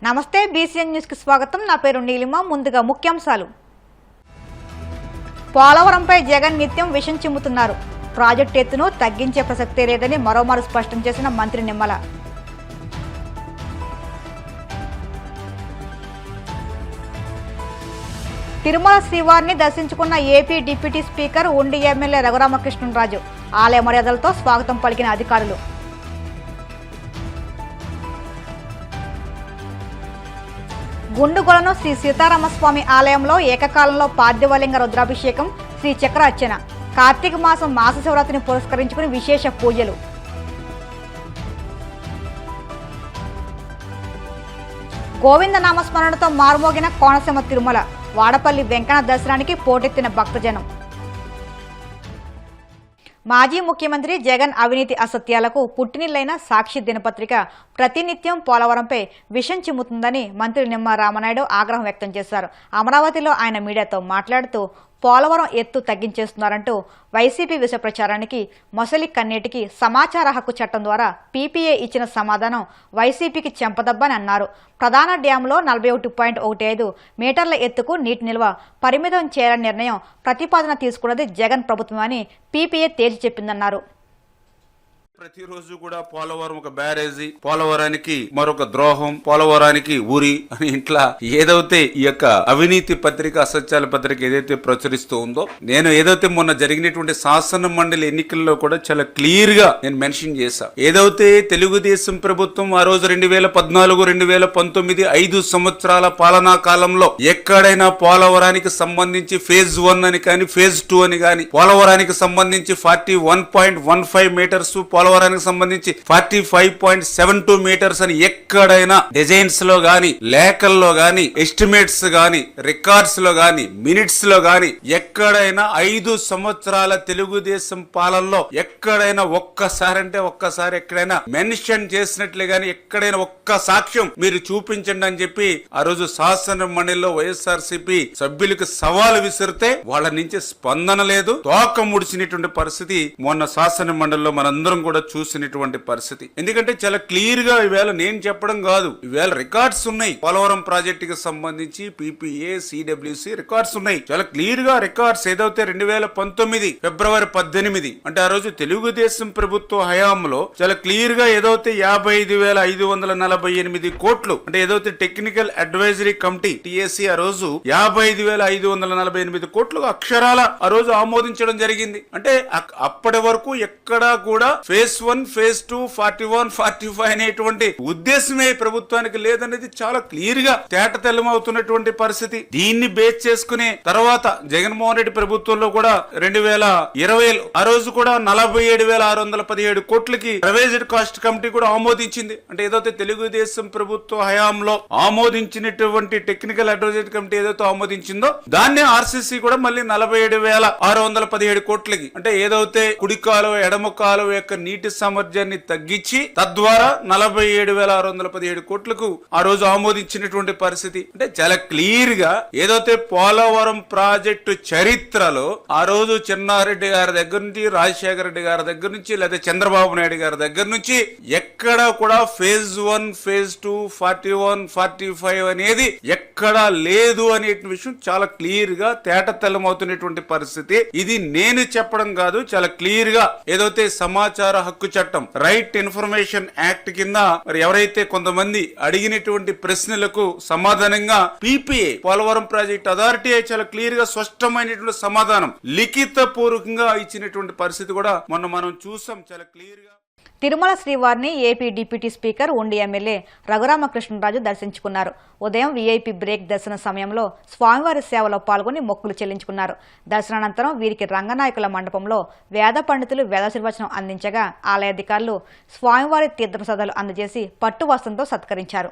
నమస్తే BCN news కి స్వాగతం। నా పేరు నీలిమ। ముందుగా ముఖ్యాంశాలు। పోలవరంపై జగన్ నిత్యం విషం చిమ్ముతున్నారు। ప్రాజెక్టు ఎత్తును తగ్గించే ప్రసక్తే లేదని మరోమారు స్పష్టం చేసిన మంత్రి నిమ్మల। తిరుమల శ్రీవారిని దర్శించుకున్న ఏపీ డిప్యూటీ స్పీకర్ ఉండి ఎమ్మెల్యే రఘురామకృష్ణరాజు ఆలయ మర్యాదలతో స్వాగతం పలికిన అధికారులు। గుండుగొలను శ్రీ సీతారామస్వామి ఆలయంలో ఏకకాలంలో పార్థివలింగ రుద్రాభిషేకం, శ్రీ చక్ర అర్చన। కార్తీక మాసం మాస శివరాత్రిని పురస్కరించుకుని విశేష పూజలు। గోవింద నామస్మరణతో మారుమోగిన కోనసీమ తిరుమల, వాడపల్లి వెంకన్న దర్శనానికి పోటెత్తిన భక్తజనం। మాజీ ముఖ్యమంత్రి జగన్ అవినీతి అసత్యాలకు పుట్టినిల్లైన సాక్షి దినపత్రిక ప్రతినిత్యం పోలవరంపై విషం చిమ్ముతుందని మంత్రి నిమ్మల రామనాయుడు ఆగ్రహం వ్యక్తం చేశారు। అమరావతిలో ఆయన మీడియాతో మాట్లాడుతూ పోలవరం ఎత్తు తగ్గించేస్తున్నారంటూ వైసీపీ విష ప్రచారానికి మొసలి కన్నీటికి సమాచార హక్కు చట్టం ద్వారా పీపీఏ ఇచ్చిన సమాధానం వైసీపీకి చెంపదబ్బని అన్నారు। ప్రధాన డ్యాంలో 41.15 మీటర్ల ఎత్తుకు నీటి నిల్వ పరిమితం చేయాలని నిర్ణయం ప్రతిపాదన తీసుకున్నది జగన్ ప్రభుత్వమని పీపీఏ తేల్చి చెప్పిందన్నారు। ప్రతిరోజు కూడా పోలవరం ఒక బ్యారేజీ, పోలవరానికి మరొక ద్రోహం, పోలవరానికి ఊరి అని ఇంట్లో ఏదైతే ఈ యొక్క అవినీతి పత్రిక, అసత్యాల పత్రిక ఏదైతే ప్రచురిస్తూ ఉందో, నేను ఏదైతే మొన్న జరిగినటువంటి శాసన మండలి ఎన్నికల్లో కూడా చాలా క్లియర్ గా నేను మెన్షన్ చేశా। ఏదైతే తెలుగుదేశం ప్రభుత్వం ఆ రోజు 2014, 2019 5 సంవత్సరాల పాలనా కాలంలో ఎక్కడైనా పోలవరానికి సంబంధించి ఫేజ్ 1 అని కానీ ఫేజ్ 2 అని కానీ, పోలవరానికి సంబంధించి 41.15 మీటర్స్, పోలవరానికి సంబంధించి 45.72 మీటర్స్ అని ఎక్కడైనా డిజైన్స్ లో గాని, లేఖల్లో గాని, ఎస్టిమేట్స్ గాని, రికార్డ్స్ లో గాని, మినిట్స్ లో గాని ఎక్కడైనా 5 సంవత్సరాల తెలుగుదేశం పాలనలో ఎక్కడైనా ఒక్కసారి ఎక్కడైనా మెన్షన్ చేసినట్లే గాని ఎక్కడైనా ఒక్క సాక్ష్యం మీరు చూపించండి అని చెప్పి ఆ రోజు శాసన మండలిలో వైఎస్ఆర్సీపీ సభ్యులకు సవాలు విసిరితే వాళ్ళ నుంచి స్పందన లేదు, తోక ముడిచినటువంటి పరిస్థితి మొన్న శాసన మండలిలో మనందరం కూడా చూసినటువంటి పరిస్థితి। ఎందుకంటే చాలా క్లియర్ గా ఈవేళ నేను చెప్పడం కాదు, ఈవేళ రికార్డ్స్ ఉన్నాయి, పోలవరం ప్రాజెక్టుకి సంబంధించి పీపీఏ, సిడబ్ల్యూసి రికార్డ్స్ ఉన్నాయి, చాలా క్లియర్ గా రికార్డ్స్ ఏదైతే 2019 ఫిబ్రవరి 18 అంటే ఆ రోజు తెలుగుదేశం ప్రభుత్వ హయాంలో చాలా క్లియర్ గా ఏదైతే 55,548 కోట్లు అంటే ఏదైతే టెక్నికల్ అడ్వైజరీ కమిటీ టిఎస్సి ఆ రోజు 55,548 కోట్లు అక్షరాల ఆ రోజు ఆమోదించడం జరిగింది। అంటే అప్పటి వరకు ఎక్కడా కూడా ఫేజ్ 1, ఫేజ్ 2, 41, 45 అనేటువంటి ఉద్దేశమే ప్రభుత్వానికి లేదనేది చాలా క్లియర్ గా తేటతెల్లమవుతున్నటువంటి పరిస్థితి। దీన్ని బేస్ చేసుకునే తర్వాత జగన్మోహన్ రెడ్డి ప్రభుత్వంలో కూడా 2020 ఆ రోజు కూడా 47,617 కోట్లకి రివైజ్డ్ కాస్ట్ కమిటీ కూడా ఆమోదించింది। అంటే ఏదైతే తెలుగుదేశం ప్రభుత్వ హయాంలో ఆమోదించినటువంటి టెక్నికల్ అడ్వైజరీ కమిటీ ఏదైతే ఆమోదించిందో దాన్ని ఆర్సీసీ కూడా మళ్ళీ 47,617 కోట్లకి అంటే ఏదైతే కుడి కాలువ ఎడమ కాలువ యొక్క నీటి సామర్థ్యాన్ని తగ్గించి తద్వారా 47,617 కోట్లకు ఆ రోజు ఆమోదించినటువంటి పరిస్థితి। అంటే చాలా క్లియర్ గా ఏదైతే పోలవరం ప్రాజెక్టు చరిత్రలో ఆ రోజు చిన్నారెడ్డి గారి దగ్గర నుంచి, రాజశేఖర రెడ్డి గారి దగ్గర నుంచి, లేదా చంద్రబాబు నాయుడు గారి దగ్గర నుంచి ఎక్కడా కూడా ఫేజ్ 1, ఫేజ్ 2, 41, 45 అనేది ఎక్కడా లేదు అనే విషయం చాలా క్లియర్ గా తేటతెల్లమవుతున్నటువంటి పరిస్థితి। ఇది నేను చెప్పడం కాదు, చాలా క్లియర్ గా ఏదైతే సమాచార హక్కు చట్టం, రైట్ ఇన్ఫర్మేషన్ యాక్ట్ కింద మరి ఎవరైతే కొంతమంది అడిగినటువంటి ప్రశ్నలకు సమాధానంగా పీపీఏ పోలవరం ప్రాజెక్ట్ అథారిటీ చాలా క్లియర్ గా స్పష్టమైనటువంటి సమాధానం లిఖిత పూర్వకంగా ఇచ్చినటువంటి పరిస్థితి కూడా మొన్న మనం చూసాం చాలా క్లియర్ గా। తిరుమల శ్రీవారిని ఏపీ డిప్యూటీ స్పీకర్ ఉండి ఎమ్మెల్యే రఘురామకృష్ణరాజు దర్శించుకున్నారు। ఉదయం వీఐపీ బ్రేక్ దర్శన సమయంలో స్వామివారి సేవలో పాల్గొని మొక్కులు చెల్లించుకున్నారు। దర్శనానంతరం వీరికి రంగనాయకుల మండపంలో వేద పండితులు వేదాశీర్వచనం అందించగా ఆలయ అధికారులు స్వామివారి తీర్థప్రసాదాలు అందజేసి పట్టు వస్త్రంతో సత్కరించారు।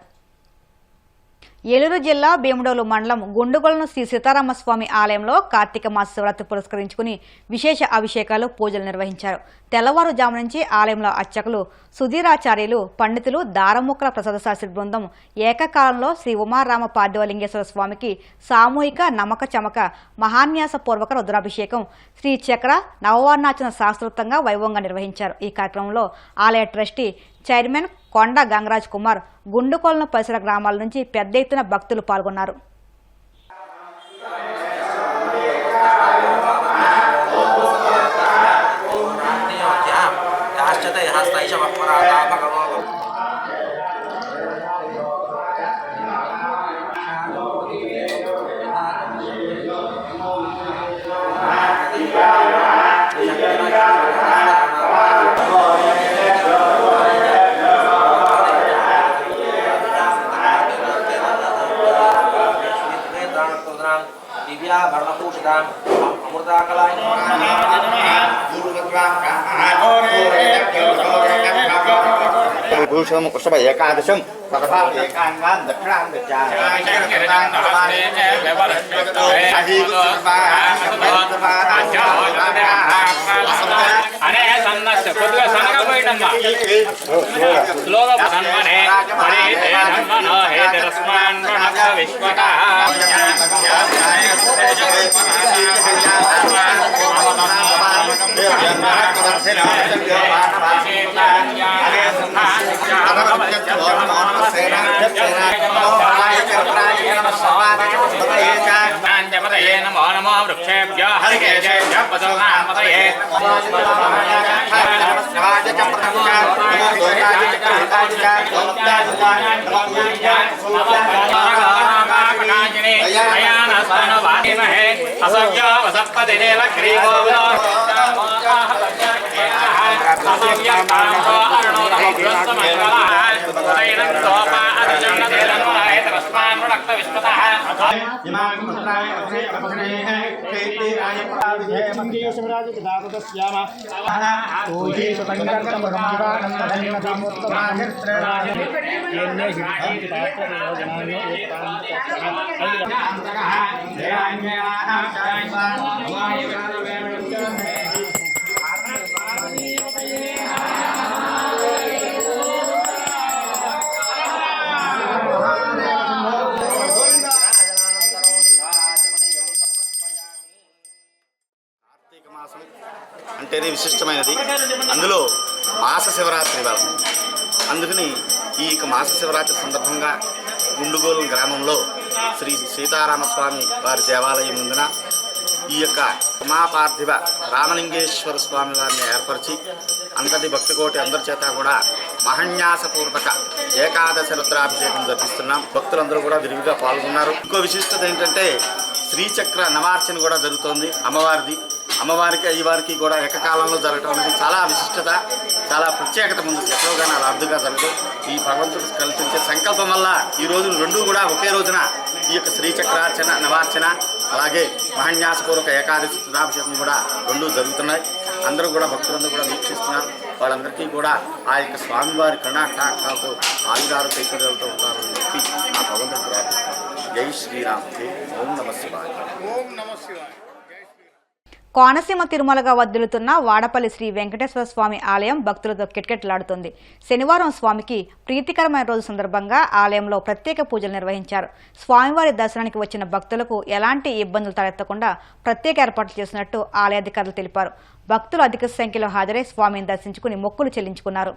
ఏలూరు జిల్లా భీమడోలు మండలం గుండుగొలను శ్రీ సీతారామస్వామి ఆలయంలో కార్తీక మాస శివరాత్రి పురస్కరించుకుని విశేష అభిషేకాలు, పూజలు నిర్వహించారు। తెల్లవారుజాము నుంచి ఆలయంలో అర్చకులు, సుధీరాచార్యులు, పండితులు, దారముక్కల ప్రసాద శాస్త్రి బృందం ఏకకాలంలో శ్రీ ఉమారామ పార్థివలింగేశ్వర స్వామికి సామూహిక నమక చమక మహాన్యాస పూర్వక రుద్రాభిషేకం, శ్రీ చక్ర నవవర్ణాచన శాస్త్రోక్తంగా వైభవంగా నిర్వహించారు। ఈ కార్యక్రమంలో ఆలయ ట్రస్టీ చైర్మన్ కొండ గంగరాజ్ కుమార్, గుండుకొలను పరిసర గ్రామాల నుంచి పెద్ద ఎత్తున భక్తులు పాల్గొన్నారు. భూషణం వృషభ ఏకాదశం పదభా ఏకాంగాన్ దక్షిణాం అనే సన్నస్సు కొద్దిగా సనగపోయినమ్మా స్లోగా సన్మనే హరే ధర్మనో హే దరస్మాన్ ప్రణక విశ్వక నమో నమో వృక్షేభ్యో హరికేశేభ్యో పదోనామతయే అసభ్యో వసప్పదిదేవ క్రీగో అంటేనే విశిష్టమైనది. అందులో మాస శివరాత్రి వారం. అందుకని ఈ మాస శివరాత్రి సందర్భంగా గుండుగోలు గ్రామంలో శ్రీ సీతారామస్వామి వారి దేవాలయం ముందున ఈ యొక్క ఉమాపార్థివ రామలింగేశ్వర స్వామి వారిని ఏర్పరిచి అంతటి భక్తికోటి అందరి చేత కూడా మహన్యాసపూర్వక ఏకాదశి రుద్రాభిషేకం జరిపిస్తున్నాం. భక్తులందరూ కూడా విరివిగా పాల్గొన్నారు. ఇంకో విశిష్టత ఏంటంటే శ్రీచక్ర నవార్చన కూడా జరుగుతోంది అమ్మవారిది. అమ్మవారికి అయ్యవారికి కూడా ఏకకాలంలో జరగటం అనేది చాలా విశిష్టత, చాలా ప్రత్యేకత ముందు ఎక్కడో కానీ అలా అర్థంగా జరగదు. ఈ భగవంతుడు కల్పించే సంకల్పం వల్ల ఈ రోజులు రెండూ కూడా ఒకే రోజున ఈ యొక్క శ్రీచక్రార్చన నవార్చన అలాగే మహన్యాసపూర్వక ఏకాదశి రుద్రాభిషేకం కూడా రెండూ జరుగుతున్నాయి. అందరూ కూడా భక్తులందరూ కూడా వీక్షిస్తున్నారు. వాళ్ళందరికీ కూడా ఆ యొక్క స్వామివారి కర్ణాటకతో ఆయుధాలు ఐశ్వర్యాలతో ఉంటారని చెప్పి ఆ భగవంతుడు ప్రార్థిస్తారు. జై శ్రీరామ్. ఓం నమ శివాయ. ఓం నమ శివాయ. కోనసీమ తిరుమలగా వద్దులుతున్న వాడపల్లి శ్రీ వెంకటేశ్వర స్వామి ఆలయం భక్తులతో కిటకిటలాడుతోంది. శనివారం స్వామికి ప్రీతికరమైన రోజు సందర్భంగా ఆలయంలో ప్రత్యేక పూజలు నిర్వహించారు. స్వామివారి దర్శనానికి వచ్చిన భక్తులకు ఎలాంటి ఇబ్బందులు తలెత్తకుండా ప్రత్యేక ఏర్పాట్లు చేసినట్టు ఆలయ అధికారులు తెలిపారు. భక్తులు అధిక సంఖ్యలో హాజరై స్వామిని దర్శించుకుని మొక్కులు చెల్లించుకున్నారు.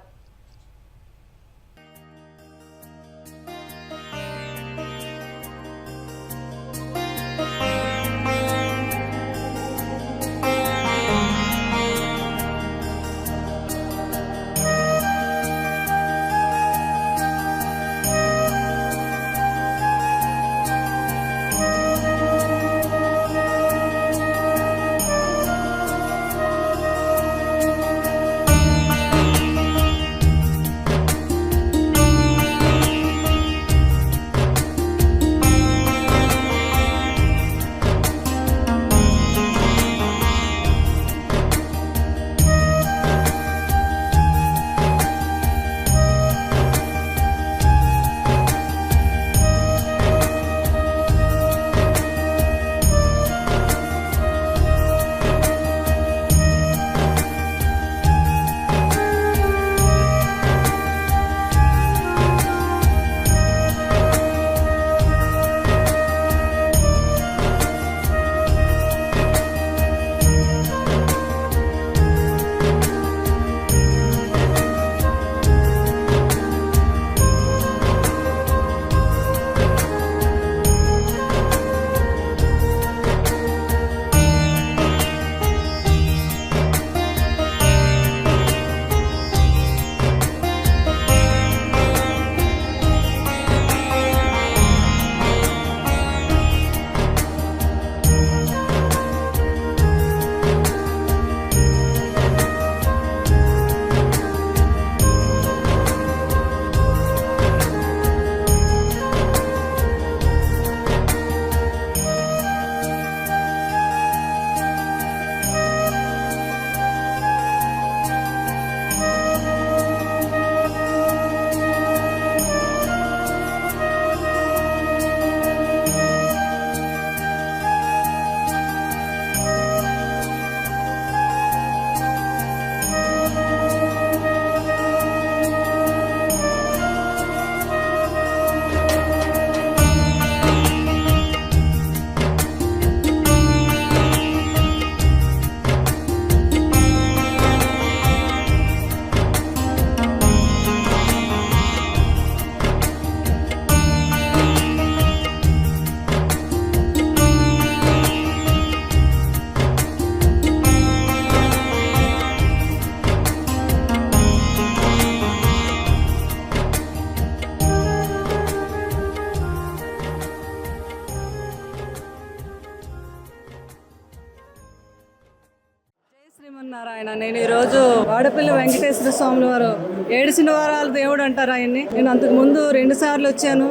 శ్రీమన్నారాయణ. నేను ఈరోజు వాడపల్లి వెంకటేశ్వర స్వామి వారు 7 శనివారాల దేవుడు అంటారు ఆయన్ని. నేను అంతకు ముందు 2 సార్లు వచ్చాను.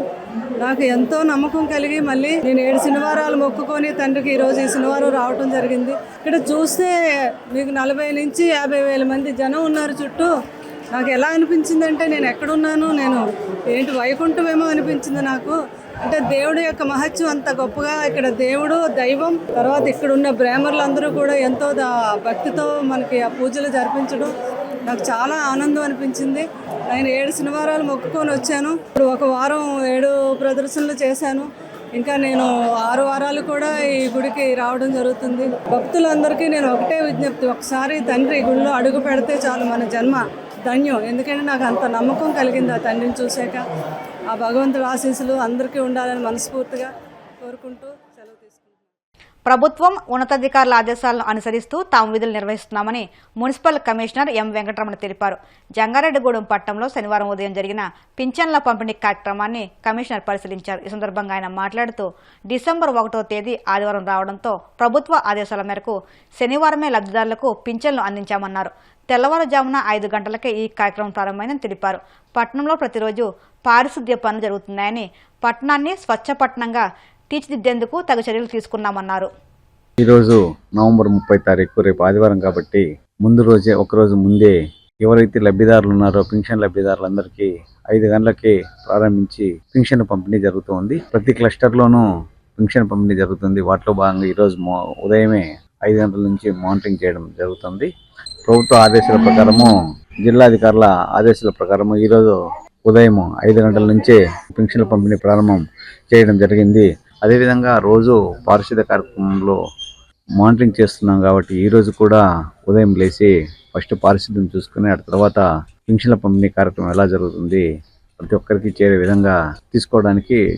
నాకు ఎంతో నమ్మకం కలిగి మళ్ళీ నేను 7 శనివారాలు మొక్కుకొని తండ్రికి ఈరోజు ఈ శనివారం రావటం జరిగింది. ఇక్కడ చూస్తే మీకు 40 నుంచి 50 వేల మంది జనం ఉన్నారు చుట్టూ. నాకు ఎలా అనిపించిందంటే నేను ఎక్కడున్నాను, నేను ఏంటి వైకుంఠమేమో అనిపించింది నాకు. అంటే దేవుడి యొక్క మహత్యం అంత గొప్పగా ఇక్కడ దేవుడు దైవం, తర్వాత ఇక్కడ ఉన్న బ్రాహ్మణులందరూ కూడా ఎంతో భక్తితో మనకి ఆ పూజలు జరిపించడం నాకు చాలా ఆనందం అనిపించింది. నేను 7 శనివారాలు మొక్కుకొని వచ్చాను. ఇప్పుడు ఒక వారం 7 ప్రదర్శనలు చేశాను. ఇంకా నేను 6 వారాలు కూడా ఈ గుడికి రావడం జరుగుతుంది. భక్తులందరికీ నేను ఒకటే విజ్ఞప్తి, ఒకసారి తండ్రి గుడిలో అడుగు పెడితే చాలు మన జన్మ ధన్యం. ఎందుకంటే నాకు అంత నమ్మకం కలిగింది ఆ తండ్రిని చూశాక. ఆ భగవంతుడి ఆశీస్సులు అందరికీ ఉండాలని మనస్ఫూర్తిగా కోరుకుంటూ సెలవు తీసుకుంటున్నాను. ప్రభుత్వం ఉన్నతాధికారుల ఆదేశాలను అనుసరిస్తూ తాము విధులు నిర్వహిస్తున్నామని మున్సిపల్ కమిషనర్ ఎం వెంకటరమణ తెలిపారు. జంగారెడ్డిగూడెం పట్టణంలో శనివారం ఉదయం జరిగిన పింఛన్ల పంపిణీ కార్యక్రమాన్ని కమిషనర్ పరిశీలించారు. ఈ సందర్భంగా ఆయన మాట్లాడుతూ డిసెంబర్ 1వ తేదీ ఆదివారం రావడంతో ప్రభుత్వ ఆదేశాల మేరకు శనివారమే లబ్ధిదారులకు పింఛన్లు అందించామన్నారు. తెల్లవారుజామున 5 గంటలకే ఈ కార్యక్రమం ప్రారంభమైందని తెలిపారు. పట్టణంలో ప్రతిరోజు పారిశుద్ధ్య పనులు జరుగుతున్నాయని, పట్టణాన్ని స్వచ్ఛ పట్టణంగా తీర్చిదిద్దేందుకు తగు చర్యలు తీసుకున్నామన్నారు. ఈరోజు నవంబర్ 30 తారీఖు, రేపు ఆదివారం కాబట్టి ముందు రోజే ఒకరోజు ముందే ఎవరైతే లబ్ధిదారులు ఉన్నారో పింఛన్ లబ్ధిదారులందరికీ 5 గంటలకి ప్రారంభించి పింఛన్ పంపిణీ జరుగుతుంది. ప్రతి క్లస్టర్లోనూ పింఛన్ పంపిణీ జరుగుతుంది. వాటిలో భాగంగా ఈరోజు ఉదయమే 5 గంటల నుంచి మానిటరింగ్ చేయడం జరుగుతుంది. ప్రభుత్వ ఆదేశాల ప్రకారము, జిల్లాధికారుల ఆదేశాల ప్రకారము ఈరోజు ఉదయం 5 గంటల నుంచే పింఛన్ల పంపిణీ ప్రారంభం చేయడం జరిగింది. అదేవిధంగా రోజు పారిశుద్ధ్య కార్యక్రమంలో మానిటరింగ్ చేస్తున్నాం కాబట్టి ఈరోజు కూడా ఉదయం లేచి ఫస్ట్ పారిశుద్ధ్యం చూసుకుని ఆ తర్వాత పింఛన్ల పంపిణీ కార్యక్రమం ఎలా జరుగుతుంది ప్రతి ఒక్కరికి చేరే విధంగా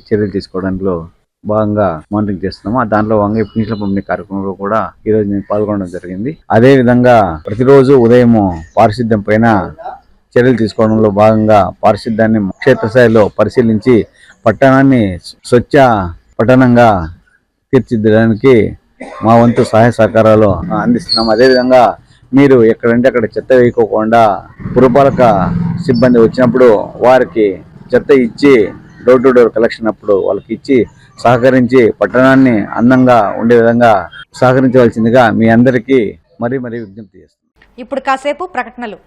చర్యలు తీసుకోవడంలో భాగంగా మానిటరింగ్ చేస్తున్నాము. దాంట్లో భాగంగా పింఛన్ల పంపిణీ కార్యక్రమంలో కూడా ఈరోజు నేను పాల్గొనడం జరిగింది. అదే విధంగా ప్రతిరోజు ఉదయం పారిశుద్ధ్యం పైన చర్యలు తీసుకోవడంలో భాగంగా పారిశుద్ధ్యాన్ని క్షేత్రస్థాయిలో పరిశీలించి పట్టణాన్ని స్వచ్ఛ పట్టణంగా తీర్చిదిద్దడానికి మా వంతు సహాయ సహకారాలు అందిస్తున్నాం. అదేవిధంగా మీరు ఎక్కడంటే అక్కడ చెత్త వేయకోకుండా పురపాలక సిబ్బంది వచ్చినప్పుడు వారికి చెత్త ఇచ్చి డోర్ టు డోర్ కలెక్షన్ అప్పుడు వాళ్ళకి ఇచ్చి సహకరించి పట్టణాన్ని అందంగా ఉండే విధంగా సహకరించవలసిందిగా మీ అందరికీ మరీ విజ్ఞప్తి చేస్తున్నాను. ఇప్పుడు కాసేపు ప్రకటనలు.